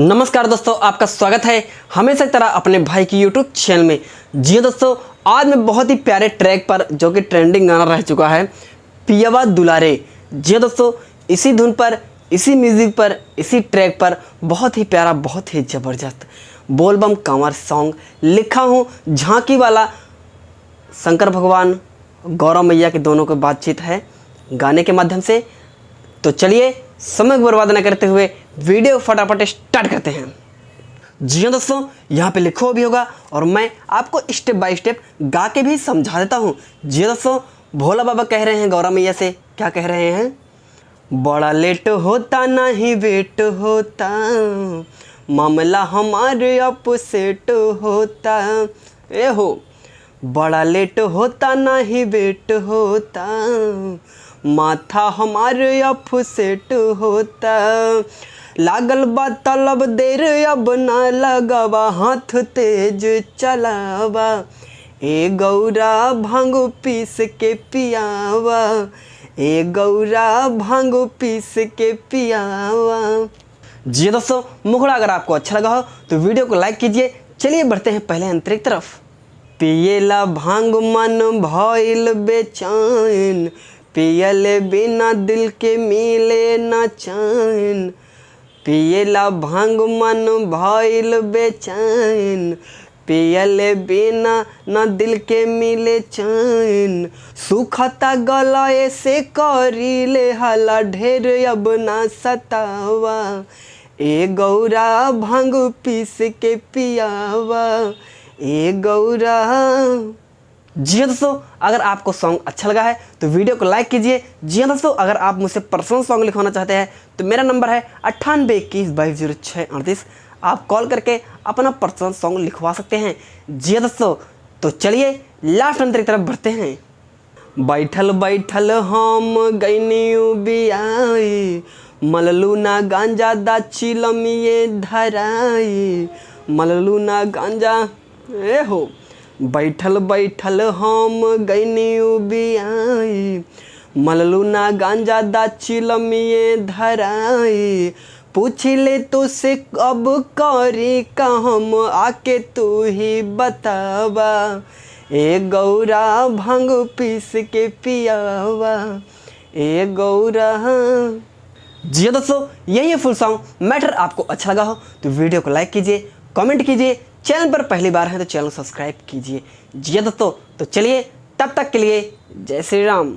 नमस्कार दोस्तों, आपका स्वागत है हमेशा की तरह अपने भाई की यूट्यूब चैनल में। जी दोस्तों, आज मैं बहुत ही प्यारे ट्रैक पर जो कि ट्रेंडिंग गाना रह चुका है, पियवा दुलारे। जी दोस्तों, इसी धुन पर, इसी म्यूज़िक पर, इसी ट्रैक पर बहुत ही प्यारा, बहुत ही ज़बरदस्त बोलबम कांवर सॉन्ग लिखा हूँ। झांकी वाला शंकर भगवान गौरव मैया के दोनों की बातचीत है गाने के माध्यम से। तो चलिए समय बर्बाद न करते हुए वीडियो फटाफट स्टार्ट करते हैं। जी हाँ दोस्तों, यहाँ पे लिखो भी होगा और मैं आपको स्टेप बाय स्टेप गा के भी समझा देता हूँ। जी हाँ दोस्तों, भोला बाबा कह रहे हैं गौरव मैया से, क्या कह रहे हैं? बड़ा लेट होता नहीं वेट होता, मामला हमारे अपसेट होता। ए हो, बड़ा लेट होता नहीं वेट होता, माथा हमारे अपसेट होता। लागल बा तलब देर अब ना लगावा, हाथ तेज चलावा। ए गौरा भांग पीस के पियावा, ए गौरा भांग पीस के पियावा। जी दोस्तों, मुखड़ा अगर आपको अच्छा लगा हो तो वीडियो को लाइक कीजिए। चलिए बढ़ते हैं पहले अंतरिक तरफ। पियला भांग मन भइल बेचैन, पियले बिना दिल के मिले न चैन। पियला भांग मन भइल बेचैन, पियले बिना न दिल के मिले चैन। सुखता गलाए से करीले हला, ढेर अब ना सतावा। ए गौरा भांग पीस के पियावा, ए गौरा। जी हाँ दोस्तों, अगर आपको सॉन्ग अच्छा लगा है तो वीडियो को लाइक कीजिए। जी हाँ दोस्तों, अगर आप मुझसे पर्सनल सॉन्ग लिखवाना चाहते हैं तो मेरा नंबर है 9821220638। आप कॉल करके अपना पर्सनल सॉन्ग लिखवा सकते हैं। जी हाँ दोस्तों, तो चलिए लास्ट अंतर की तरफ बढ़ते हैं। बैठल बैठल हम गईनी बियाई, मललू ना गांजा दा चिलमिए धराई। मललू ना गांजा, ए हो, बैठल बैठल हम गईनी बियाई, मललू ना गांजा दा चिलमिए धराई। पूछ ले तो से अब करी का हम, आके तू ही बतावा। ए गौरा भांग पीस के पियावा, ए गौरा। जी हाँ दोस्तों, यही है फुल सॉन्ग। मैटर आपको अच्छा लगा हो तो वीडियो को लाइक कीजिए, कमेंट कीजिए। चैनल पर पहली बार है तो चैनल सब्सक्राइब कीजिए। जी हाँ दोस्तों, तो चलिए तब तक के लिए जय श्री राम।